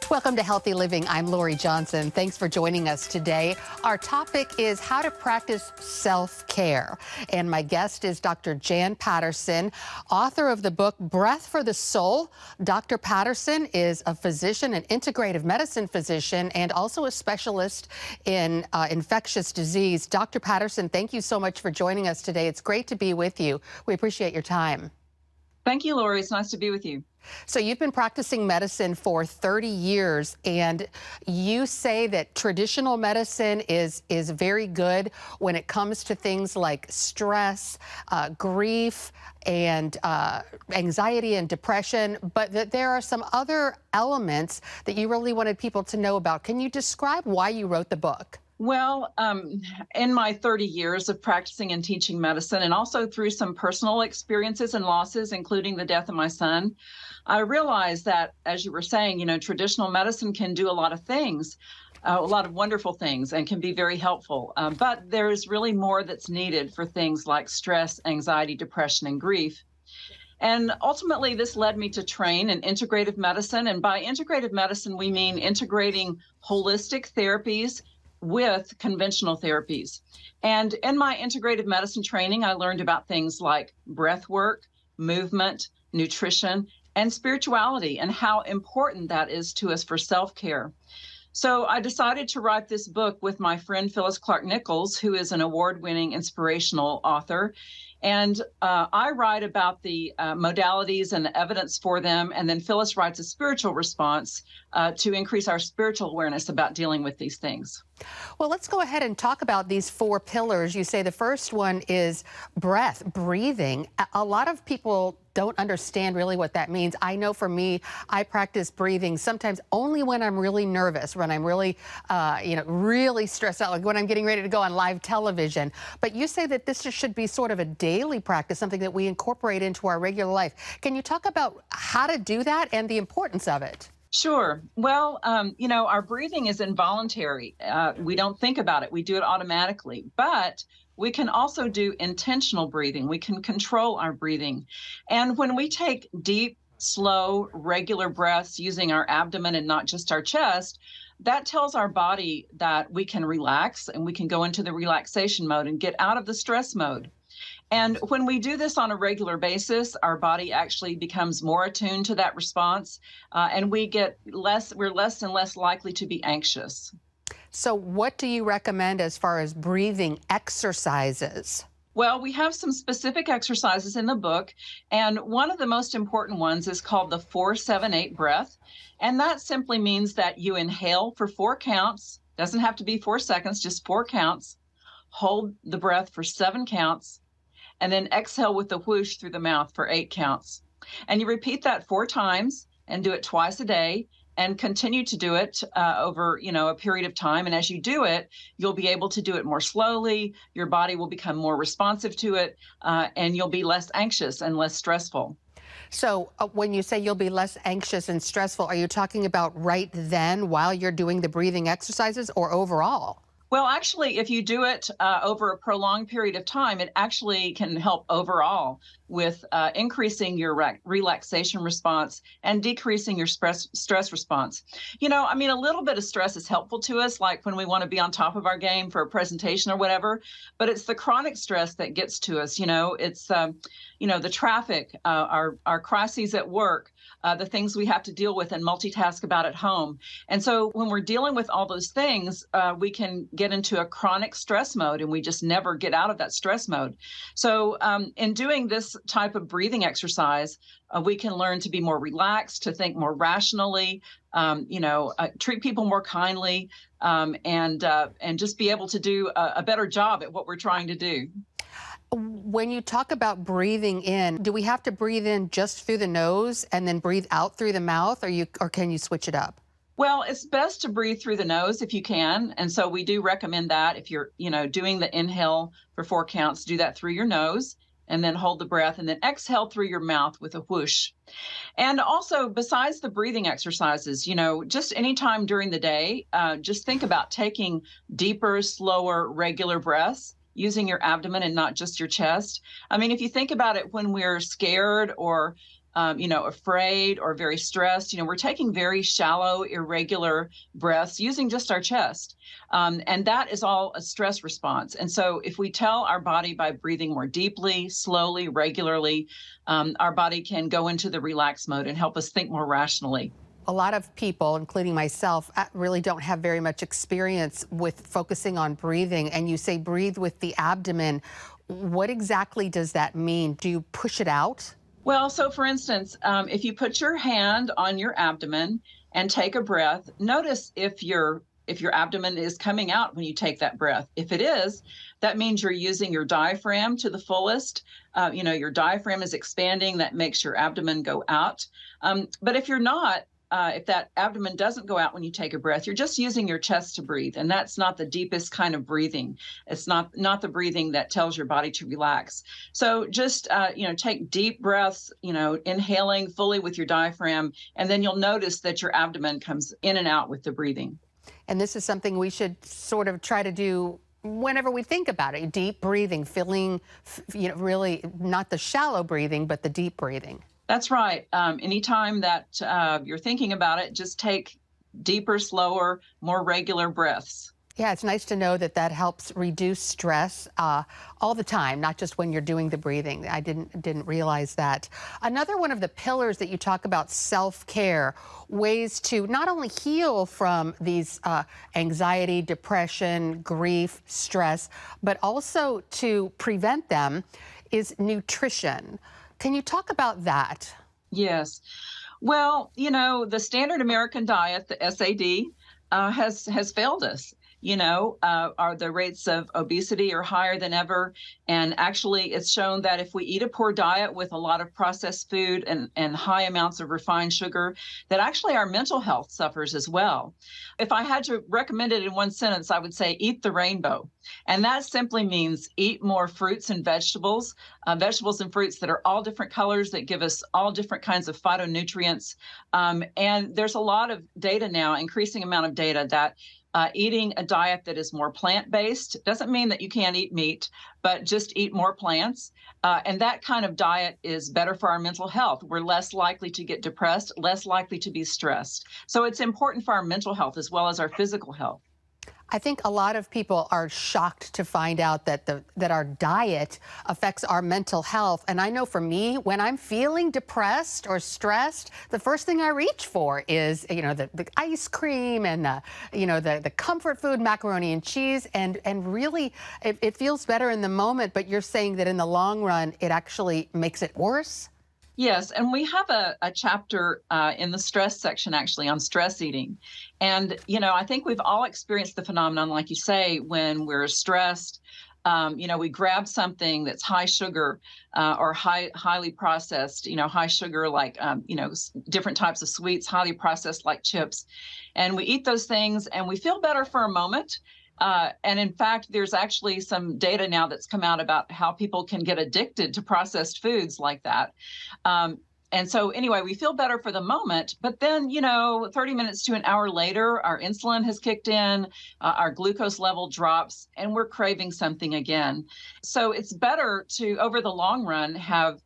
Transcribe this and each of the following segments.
Welcome to Healthy Living. I'm Lori Johnson. Thanks for joining us today. Our topic is how to practice self-care. And my guest is Dr. Jan Patterson, author of the book Breath for the Soul. Dr. Patterson is a physician, an integrative medicine physician, and also a specialist in infectious disease. Dr. Patterson, thank you so much for joining us today. It's great to be with you. We appreciate your time. Thank you, Lori. It's nice to be with you. So you've been practicing medicine for 30 years, and you say that traditional medicine is very good when it comes to things like stress, grief, and anxiety and depression, but that there are some other elements that you really wanted people to know about. Can you describe why you wrote the book? Well, in my 30 years of practicing and teaching medicine, and also through some personal experiences and losses, including the death of my son, I realized that, as you were saying, traditional medicine can do a lot of things, a lot of wonderful things, and can be very helpful. But there is really more that's needed for things like stress, anxiety, depression, and grief. And ultimately, this led me to train in integrative medicine. And by integrative medicine, we mean integrating holistic therapies with conventional therapies. And in my integrative medicine training, I learned about things like breath work, movement, nutrition, and spirituality, and how important that is to us for self-care. So I decided to write this book with my friend Phyllis Clark-Nichols, who is an award-winning inspirational author. And I write about the modalities and the evidence for them, and then Phyllis writes a spiritual response to increase our spiritual awareness about dealing with these things. Well, let's go ahead and talk about these four pillars. You say the first one is breath, breathing. A lot of people don't understand really what that means. I know for me, I practice breathing sometimes only when I'm really nervous, when I'm really, really stressed out, like when I'm getting ready to go on live television. But you say that this should be sort of a daily practice, something that we incorporate into our regular life. Can you talk about how to do that and the importance of it? Sure. Well, our breathing is involuntary. We don't think about it. We do it automatically. But we can also do intentional breathing. We can control our breathing. And when we take deep, slow, regular breaths using our abdomen and not just our chest, that tells our body that we can relax and we can go into the relaxation mode and get out of the stress mode. And when we do this on a regular basis, our body actually becomes more attuned to that response, and we're less and less likely to be anxious. So what do you recommend as far as breathing exercises? Well, we have some specific exercises in the book, and one of the most important ones is called the 4-7-8 breath. And that simply means that you inhale for 4 counts, doesn't have to be 4 seconds, just 4 counts, hold the breath for 7 counts, and then exhale with the whoosh through the mouth for 8 counts. And you repeat that 4 times and do it twice a day, and continue to do it over, a period of time. And as you do it, you'll be able to do it more slowly. Your body will become more responsive to it, and you'll be less anxious and less stressful. So when you say you'll be less anxious and stressful, are you talking about right then while you're doing the breathing exercises, or overall? Well, actually, if you do it over a prolonged period of time, it actually can help overall with increasing your relaxation response and decreasing your stress response. A little bit of stress is helpful to us, like when we want to be on top of our game for a presentation or whatever, but it's the chronic stress that gets to us. It's, the traffic, our crises at work, the things we have to deal with and multitask about at home. And so when we're dealing with all those things, we can get into a chronic stress mode, and we just never get out of that stress mode. So in doing this type of breathing exercise, we can learn to be more relaxed, to think more rationally, treat people more kindly, and just be able to do a better job at what we're trying to do. When you talk about breathing in, do we have to breathe in just through the nose and then breathe out through the mouth, or can you switch it up? Well, it's best to breathe through the nose if you can. And so we do recommend that if you're, doing the inhale for 4 counts, do that through your nose and then hold the breath and then exhale through your mouth with a whoosh. And also, besides the breathing exercises, just anytime during the day, just think about taking deeper, slower, regular breaths using your abdomen and not just your chest. If you think about it, when we're scared or afraid or very stressed, we're taking very shallow, irregular breaths using just our chest. And that is all a stress response. And so if we tell our body by breathing more deeply, slowly, regularly, our body can go into the relax mode and help us think more rationally. A lot of people, including myself, really don't have very much experience with focusing on breathing. And you say breathe with the abdomen. What exactly does that mean? Do you push it out? Well, so for instance, if you put your hand on your abdomen and take a breath, notice if your abdomen is coming out when you take that breath. If it is, that means you're using your diaphragm to the fullest. Your diaphragm is expanding. That makes your abdomen go out. But if you're not, if that abdomen doesn't go out when you take a breath, you're just using your chest to breathe, and that's not the deepest kind of breathing. It's not the breathing that tells your body to relax. So just take deep breaths, inhaling fully with your diaphragm, and then you'll notice that your abdomen comes in and out with the breathing. And this is something we should sort of try to do whenever we think about it. Deep breathing, feeling, really not the shallow breathing, but the deep breathing. That's right. Anytime that you're thinking about it, just take deeper, slower, more regular breaths. Yeah, it's nice to know that that helps reduce stress all the time, not just when you're doing the breathing. I didn't realize that. Another one of the pillars that you talk about, self-care, ways to not only heal from these anxiety, depression, grief, stress, but also to prevent them, is nutrition. Can you talk about that? Yes. Well, the standard American diet, the SAD, has failed us. Are the rates of obesity are higher than ever. And actually, it's shown that if we eat a poor diet with a lot of processed food and high amounts of refined sugar, that actually our mental health suffers as well. If I had to recommend it in one sentence, I would say eat the rainbow. And that simply means eat more fruits and vegetables, vegetables and fruits that are all different colors, that give us all different kinds of phytonutrients. And there's a lot of data now, increasing amount of data, that eating a diet that is more plant-based doesn't mean that you can't eat meat, but just eat more plants. And that kind of diet is better for our mental health. We're less likely to get depressed, less likely to be stressed. So it's important for our mental health as well as our physical health. I think a lot of people are shocked to find out that our diet affects our mental health. And I know for me, when I'm feeling depressed or stressed, the first thing I reach for is, the ice cream and, the comfort food, macaroni and cheese. And really, it feels better in the moment. But you're saying that in the long run, it actually makes it worse? Yes, and we have a chapter in the stress section actually on stress eating. And, I think we've all experienced the phenomenon, like you say, when we're stressed, we grab something that's high sugar or highly processed, high sugar like, different types of sweets, highly processed like chips. And we eat those things and we feel better for a moment. And in fact, there's actually some data now that's come out about how people can get addicted to processed foods like that. And so anyway, we feel better for the moment, but then, 30 minutes to an hour later, our insulin has kicked in, our glucose level drops, and we're craving something again. So it's better to, over the long run, have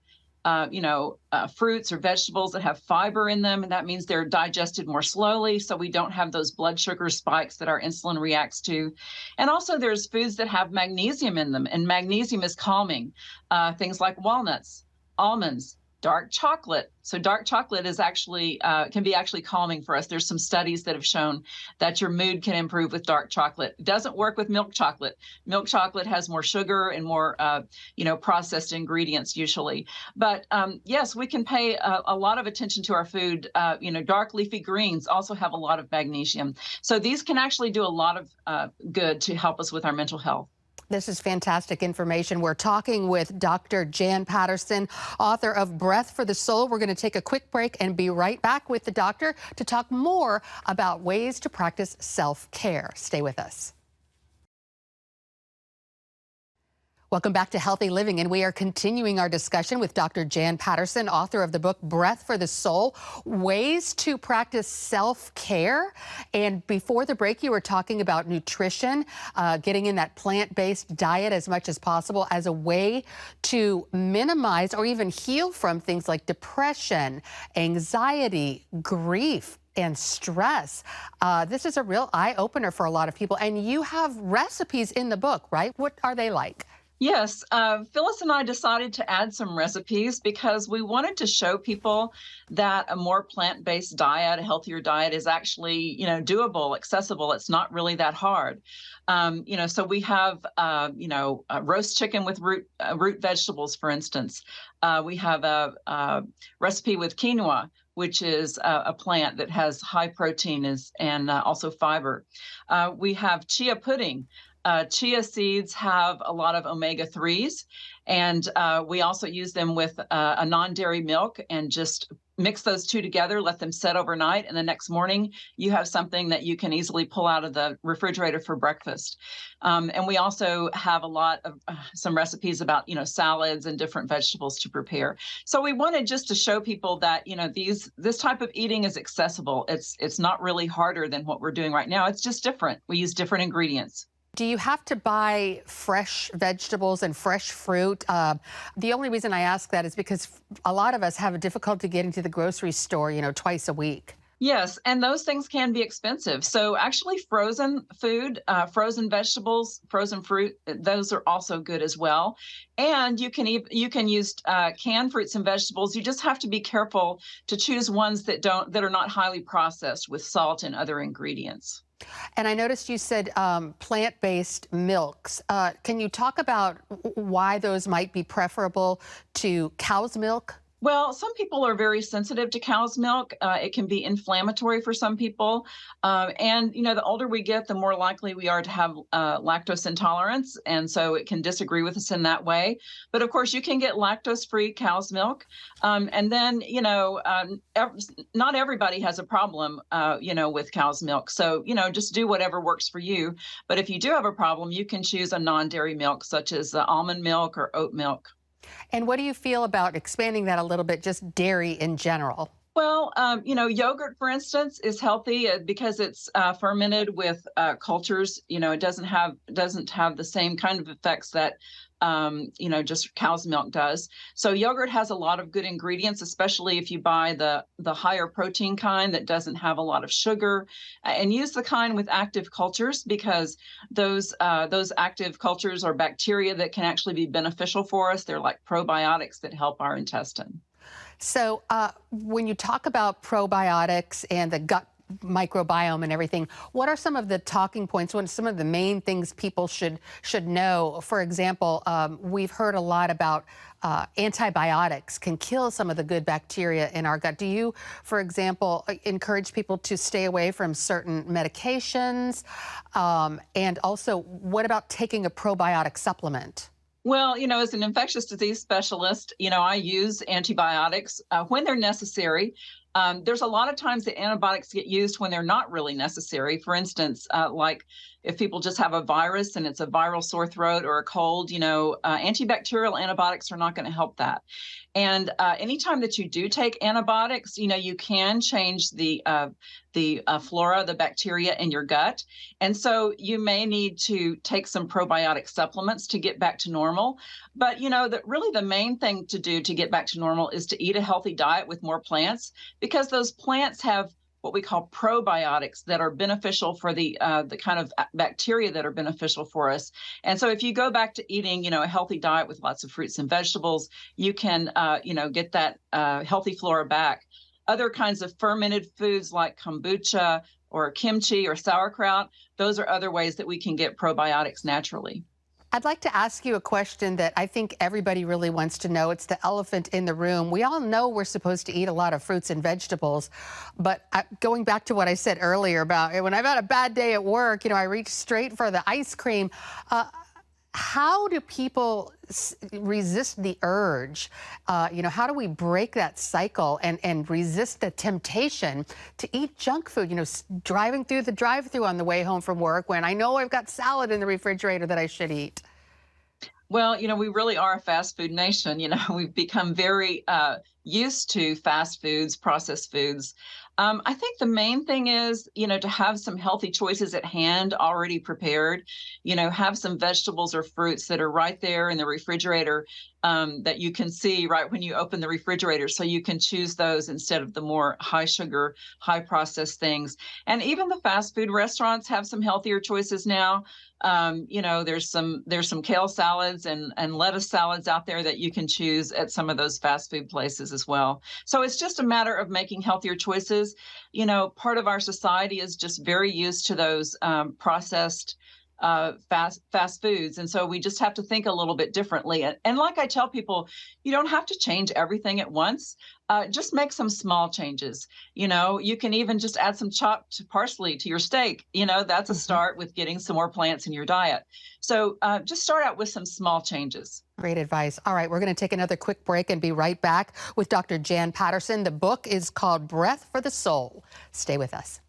fruits or vegetables that have fiber in them, and that means they're digested more slowly, so we don't have those blood sugar spikes that our insulin reacts to. And also there's foods that have magnesium in them, and magnesium is calming. Things like walnuts, almonds, dark chocolate. So dark chocolate is actually can be actually calming for us. There's some studies that have shown that your mood can improve with dark chocolate. It doesn't work with milk chocolate. Milk chocolate has more sugar and more processed ingredients usually. But yes, we can pay a lot of attention to our food. Dark leafy greens also have a lot of magnesium. So these can actually do a lot of good to help us with our mental health. This is fantastic information. We're talking with Dr. Jan Patterson, author of Breath for the Soul. We're going to take a quick break and be right back with the doctor to talk more about ways to practice self-care. Stay with us. Welcome back to Healthy Living, and we are continuing our discussion with Dr. Jan Patterson, author of the book Breath for the Soul, Ways to Practice Self-Care. And before the break, you were talking about nutrition, getting in that plant-based diet as much as possible as a way to minimize or even heal from things like depression, anxiety, grief, and stress. This is a real eye-opener for a lot of people. And you have recipes in the book, right? What are they like? Yes, Phyllis and I decided to add some recipes because we wanted to show people that a more plant-based diet, a healthier diet is actually, doable, accessible. It's not really that hard. So we have, roast chicken with root vegetables, for instance. We have a recipe with quinoa, which is a plant that has high protein and also fiber. We have chia pudding. Chia seeds have a lot of omega-3s, and we also use them with a non-dairy milk and just mix those two together, let them set overnight, and the next morning you have something that you can easily pull out of the refrigerator for breakfast. And we also have a lot of some recipes about, salads and different vegetables to prepare. So we wanted just to show people that, this type of eating is accessible. It's not really harder than what we're doing right now. It's just different. We use different ingredients. Do you have to buy fresh vegetables and fresh fruit? The only reason I ask that is because a lot of us have a difficulty getting to the grocery store, twice a week. Yes, and those things can be expensive. So actually frozen food, frozen vegetables, frozen fruit, those are also good as well. And you can use canned fruits and vegetables. You just have to be careful to choose ones that are not highly processed with salt and other ingredients. And I noticed you said plant-based milks. Can you talk about why those might be preferable to cow's milk? Well, some people are very sensitive to cow's milk. It can be inflammatory for some people. And, the older we get, the more likely we are to have lactose intolerance. And so it can disagree with us in that way. But of course, you can get lactose-free cow's milk. And then, not everybody has a problem, with cow's milk. So, just do whatever works for you. But if you do have a problem, you can choose a non-dairy milk, such as almond milk or oat milk. And what do you feel about expanding that a little bit, just dairy in general? Well, yogurt, for instance, is healthy because it's fermented with cultures. It doesn't have the same kind of effects that just cow's milk does. So yogurt has a lot of good ingredients, especially if you buy the higher protein kind that doesn't have a lot of sugar, and use the kind with active cultures because those active cultures are bacteria that can actually be beneficial for us. They're like probiotics that help our intestine. So when you talk about probiotics and the gut microbiome and everything, what are some of the talking points, some of the main things people should know? For example, we've heard a lot about antibiotics can kill some of the good bacteria in our gut. Do you, for example, encourage people to stay away from certain medications? And also, what about taking a probiotic supplement? Well, as an infectious disease specialist, I use antibiotics when they're necessary. There's a lot of times that antibiotics get used when they're not really necessary. For instance, like if people just have a virus and it's a viral sore throat or a cold, antibacterial antibiotics are not going to help that. And anytime that you do take antibiotics, you can change the flora, the bacteria in your gut. And so you may need to take some probiotic supplements to get back to normal. But, really the main thing to do to get back to normal is to eat a healthy diet with more plants, because those plants have what we call probiotics that are beneficial for the kind of bacteria that are beneficial for us. And so if you go back to eating, a healthy diet with lots of fruits and vegetables, you can, get that healthy flora back. Other kinds of fermented foods like kombucha or kimchi or sauerkraut, those are other ways that we can get probiotics naturally. I'd like to ask you a question that I think everybody really wants to know. It's the elephant in the room. We all know we're supposed to eat a lot of fruits and vegetables, but going back to what I said earlier about when I've had a bad day at work, I reach straight for the ice cream. How do people resist the urge? How do we break that cycle and resist the temptation to eat junk food? Driving through the drive-thru on the way home from work when I know I've got salad in the refrigerator that I should eat. Well, we really are a fast food nation. We've become very used to fast foods, processed foods. I think the main thing is, to have some healthy choices at hand already prepared. Have some vegetables or fruits that are right there in the refrigerator, that you can see right when you open the refrigerator. So you can choose those instead of the more high sugar, high processed things. And even the fast food restaurants have some healthier choices now. There's some kale salads and lettuce salads out there that you can choose at some of those fast food places as well. So it's just a matter of making healthier choices. Part of our society is just very used to those processed fast foods, and so we just have to think a little bit differently. And like I tell people, you don't have to change everything at once. Just make some small changes. You can even just add some chopped parsley to your steak. That's a Mhm. start with getting some more plants in your diet. So just start out with some small changes. Great advice. All right, we're going to take another quick break and be right back with Dr. Jan Patterson. The book is called Breath for the Soul. Stay with us.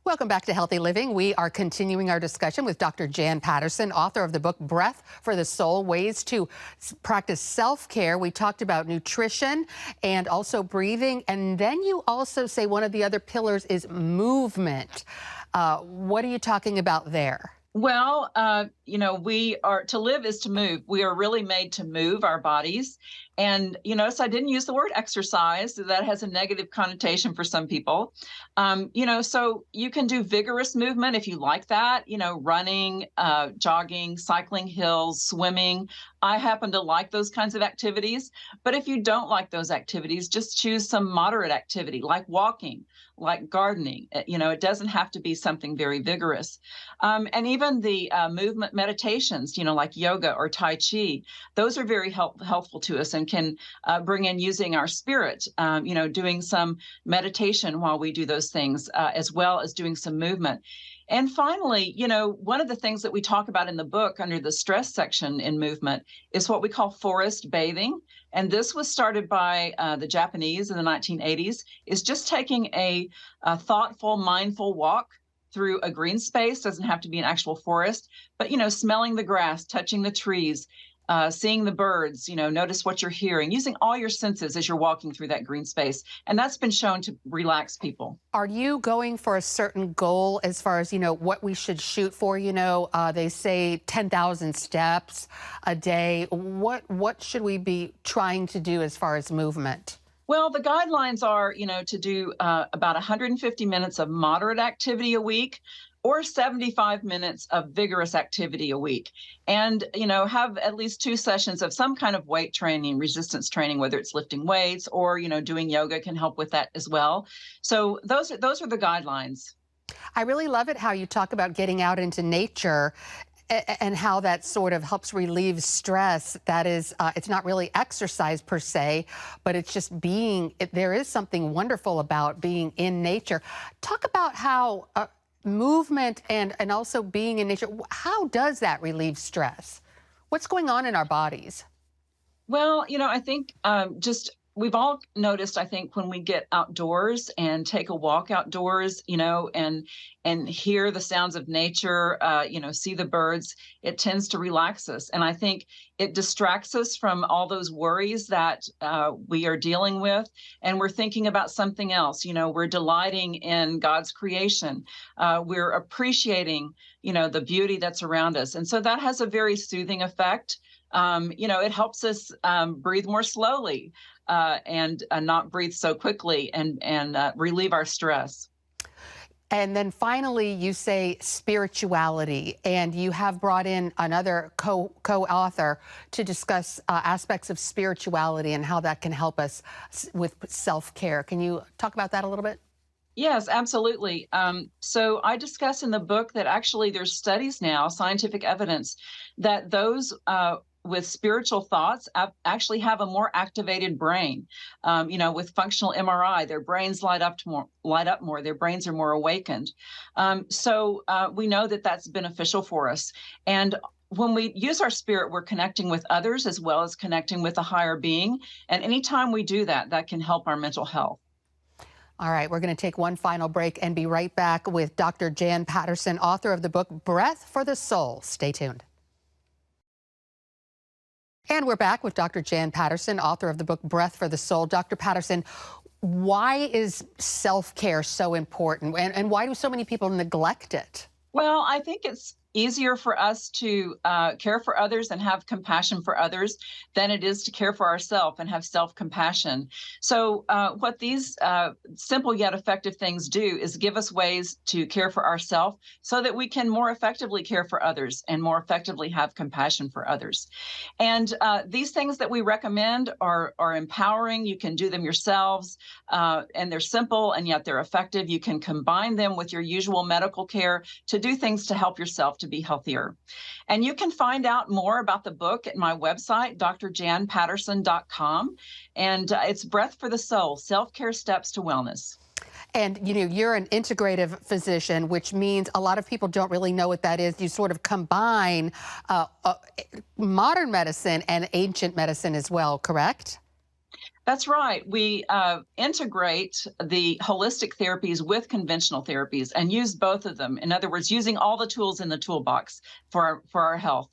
Welcome back to Healthy Living. We are continuing our discussion with Dr. Jan Patterson, author of the book Breath for the Soul, Ways to Practice Self-Care. We talked about nutrition and also breathing. And then you also say one of the other pillars is movement. What are you talking about there? Well, we are to live is to move. We are really made to move our bodies. And, so I didn't use the word exercise. That has a negative connotation for some people. So you can do vigorous movement if you like that, running, jogging, cycling hills, swimming. I happen to like those kinds of activities. But if you don't like those activities, just choose some moderate activity like walking, like gardening. It doesn't have to be something very vigorous. And even the movement meditations, like yoga or Tai Chi, those are very helpful to us and can bring in using our spirit, doing some meditation while we do those things, as well as doing some movement. And finally, one of the things that we talk about in the book under the stress section in movement is what we call forest bathing. And this was started by the Japanese in the 1980s, is just taking a thoughtful, mindful walk through a green space. Doesn't have to be an actual forest, but smelling the grass, touching the trees, seeing the birds, notice what you're hearing, using all your senses as you're walking through that green space. And that's been shown to relax people. Are you going for a certain goal as far as, what we should shoot for? They say 10,000 steps a day. What should we be trying to do as far as movement? Well, the guidelines are, to do about 150 minutes of moderate activity a week or 75 minutes of vigorous activity a week. And, have at least 2 sessions of some kind of weight training, resistance training, whether it's lifting weights or, doing yoga can help with that as well. So those are the guidelines. I really love it how you talk about getting out into nature and how that sort of helps relieve stress. That is, it's not really exercise per se, but it's just there is something wonderful about being in nature. Talk about how movement and also being in nature, how does that relieve stress? What's going on in our bodies? Well, I think just we've all noticed, I think, when we get outdoors and take a walk outdoors, and hear the sounds of nature, see the birds, it tends to relax us. And I think it distracts us from all those worries that we are dealing with. And we're thinking about something else. We're delighting in God's creation. We're appreciating, the beauty that's around us. And so that has a very soothing effect. It helps us breathe more slowly and not breathe so quickly and relieve our stress. And then finally, you say spirituality, and you have brought in another co-author to discuss aspects of spirituality and how that can help us with self-care. Can you talk about that a little bit? Yes, absolutely. So I discuss in the book that actually there's studies now, scientific evidence, that those with spiritual thoughts actually have a more activated brain. With functional MRI, their brains light up more. Their brains are more awakened. So we know that that's beneficial for us. And when we use our spirit, we're connecting with others as well as connecting with a higher being. And anytime we do that, that can help our mental health. All right, we're going to take one final break and be right back with Dr. Jan Patterson, author of the book Breath for the Soul. Stay tuned. And we're back with Dr. Jan Patterson, author of the book Breath for the Soul. Dr. Patterson, why is self-care so important, and why do so many people neglect it? Well, I think it's easier for us to care for others and have compassion for others than it is to care for ourselves and have self-compassion. So what these simple yet effective things do is give us ways to care for ourselves so that we can more effectively care for others and more effectively have compassion for others. And these things that we recommend are empowering. You can do them yourselves, and they're simple and yet they're effective. You can combine them with your usual medical care to do things to help yourself to be healthier. And you can find out more about the book at my website, drjanpatterson.com. And it's Breath for the Soul, Self-Care Steps to Wellness. And, you're an integrative physician, which means a lot of people don't really know what that is. You sort of combine modern medicine and ancient medicine as well, correct? That's right. We integrate the holistic therapies with conventional therapies and use both of them. In other words, using all the tools in the toolbox for our health.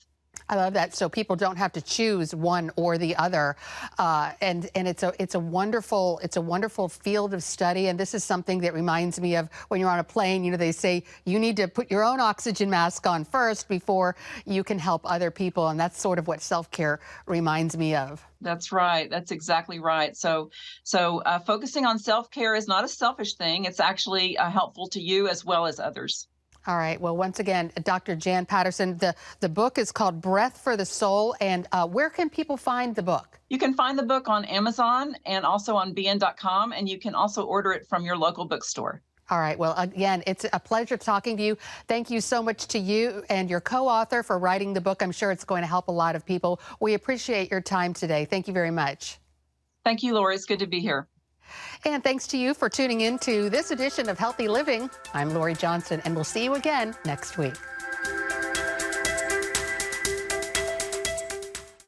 I love that. So people don't have to choose one or the other, and it's a wonderful field of study. And this is something that reminds me of when you're on a plane. They say you need to put your own oxygen mask on first before you can help other people, and that's sort of what self-care reminds me of. That's right. That's exactly right. So focusing on self-care is not a selfish thing. It's actually helpful to you as well as others. All right. Well, once again, Dr. Jan Patterson, the book is called Breath for the Soul. And where can people find the book? You can find the book on Amazon and also on bn.com, and you can also order it from your local bookstore. All right. Well, again, it's a pleasure talking to you. Thank you so much to you and your co-author for writing the book. I'm sure it's going to help a lot of people. We appreciate your time today. Thank you very much. Thank you, Lori. It's good to be here. And thanks to you for tuning in to this edition of Healthy Living. I'm Lori Johnson, and we'll see you again next week.